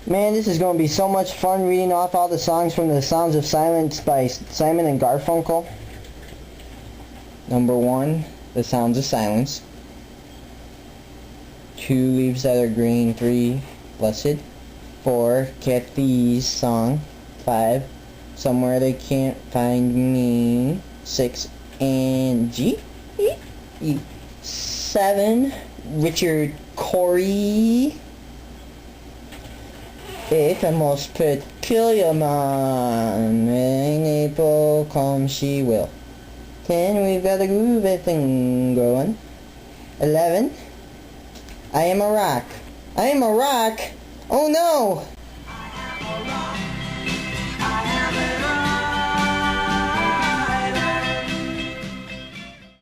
Man, this is going to be so much fun reading off all the songs from The Sounds of Silence by Simon and Garfunkel. Number 1, The Sounds of Silence. 2, Leaves That Are Green. 3, Blessed. 4, Kathy's Song. 5, Somewhere They Can't Find Me. 6, Angie. 7, Richard Cory. 8, the most peculiar man. In April come she will. 10, we've got a groovy thing going. 11, I am a rock. I am a rock? Oh no!